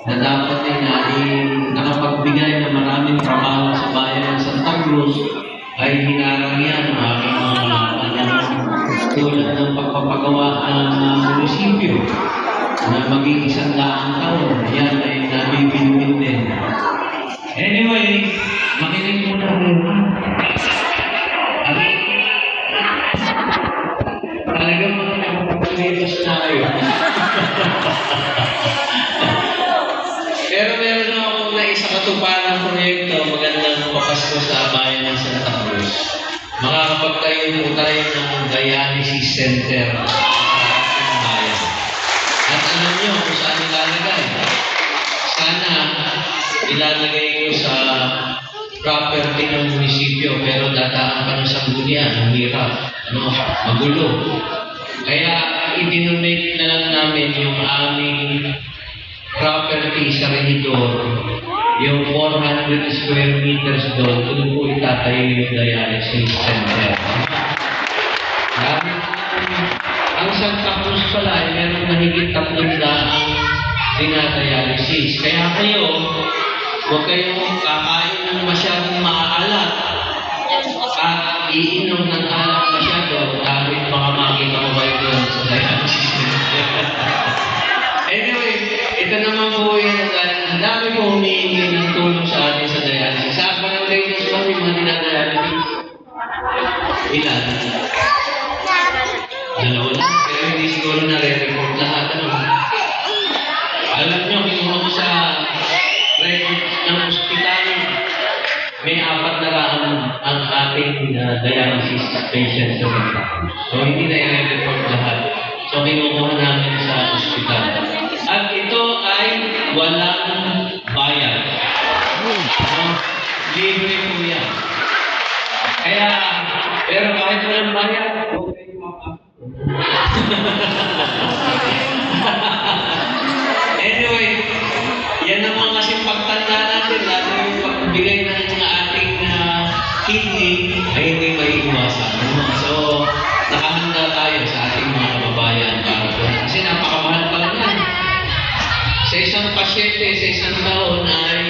na dapat din na nakapagbigay ng maraming trabaho sa bayan ng Santa Cruz ay hinarang yan ng aking mga kalaban tulad ng pagpapagawa ng munisipyo na maging 100 taon. Yan ay nabibinuin din. Anyway, makinig muna rin. Talagang mga nakapagpapalitos na kayo. Pero meron na akong naisa katuparan proyekto, magandang papasko sa bayan ng Santa Cruz. Makakapagtayo po tayo ng dialysis center sa ating bayan. At alam nyo kung saan ilalagay. Sana ilalagay ko sa property ng munisipyo, pero dadaan pa ng sanggunian, ang hirap, magulo. Kaya i-donate na lang namin yung aming property sa Regidor, yung 400 square meters doon po itatayo yung dialysis center. Ang Santa Cruz pala ay meron mahigit 300 dinadialysis. Kaya kayo, huwag kayong kakain ng masyadong maaalat at iinom ng alak masyado dahil baka makita mo kayo doon sa dialysis center. Anyway, ito naman po yung ang dami po humihingi ng tulong sa atin sa dialysis. Sa parang ladies pa yung mga dinadialysis. Ilan? Dalawa lang. Pero hindi siguro na-report lahat. Alam nyo, kinuha ko sa record ng hospital, may 4 na lang ang ating dialysis patients sa Santa Cruz. So, hindi na i-report lahat. So, kinukuha namin sa hospital. At ito ay walang bayad. Libre po yan. Kaya, pero kahit walang bayad, okay pa. Anyway, yan naman kasing pagtanda natin, lalo yung pagbigay ng mga ating kidney ay hindi maiiwasan. So, nakahanda tayo sa ating mga kababayan para po. Kasi napakamahal pa lang yan. Sa isang pasyente, sa isang taon ay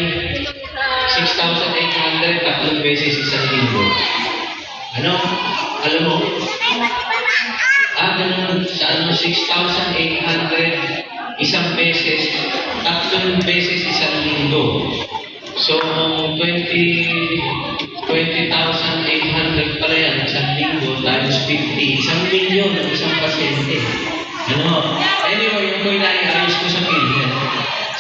6,800, 3 beses isang linggo. Ano? Alam mo? Ganun. Sa 6,800 isang beses, 3 beses isang linggo. So, 20,800 pala yan, isang linggo times 50, 1,000,000 ng isang pasyente. Ano? Anyway, yung po inayos ko sa PhilHealth.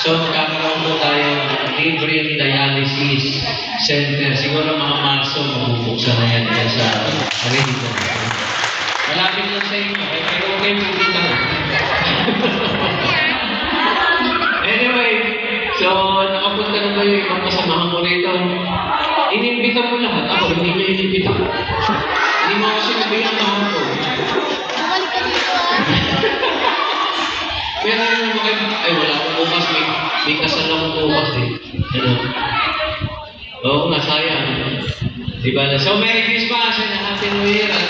So, magkakaroon po tayo ng libre dialysis center. Siguro mga Marso, mabubuksan na yan dyan sa Regidor. Malapit lang sa inyo. Pero okay po dito. Anyway, so, nakapunta na ba yung ibang kasamahan mo rito? Inimbita mo lahat. Ako, hindi niya inimbita. Hindi mo ako sinabihan na ako. Pero yung mga ay wala akong bukas, may kasal akong bukas eh. Ano? Oo nga, sayang. Diba? So, Merry Christmas and Happy New Year at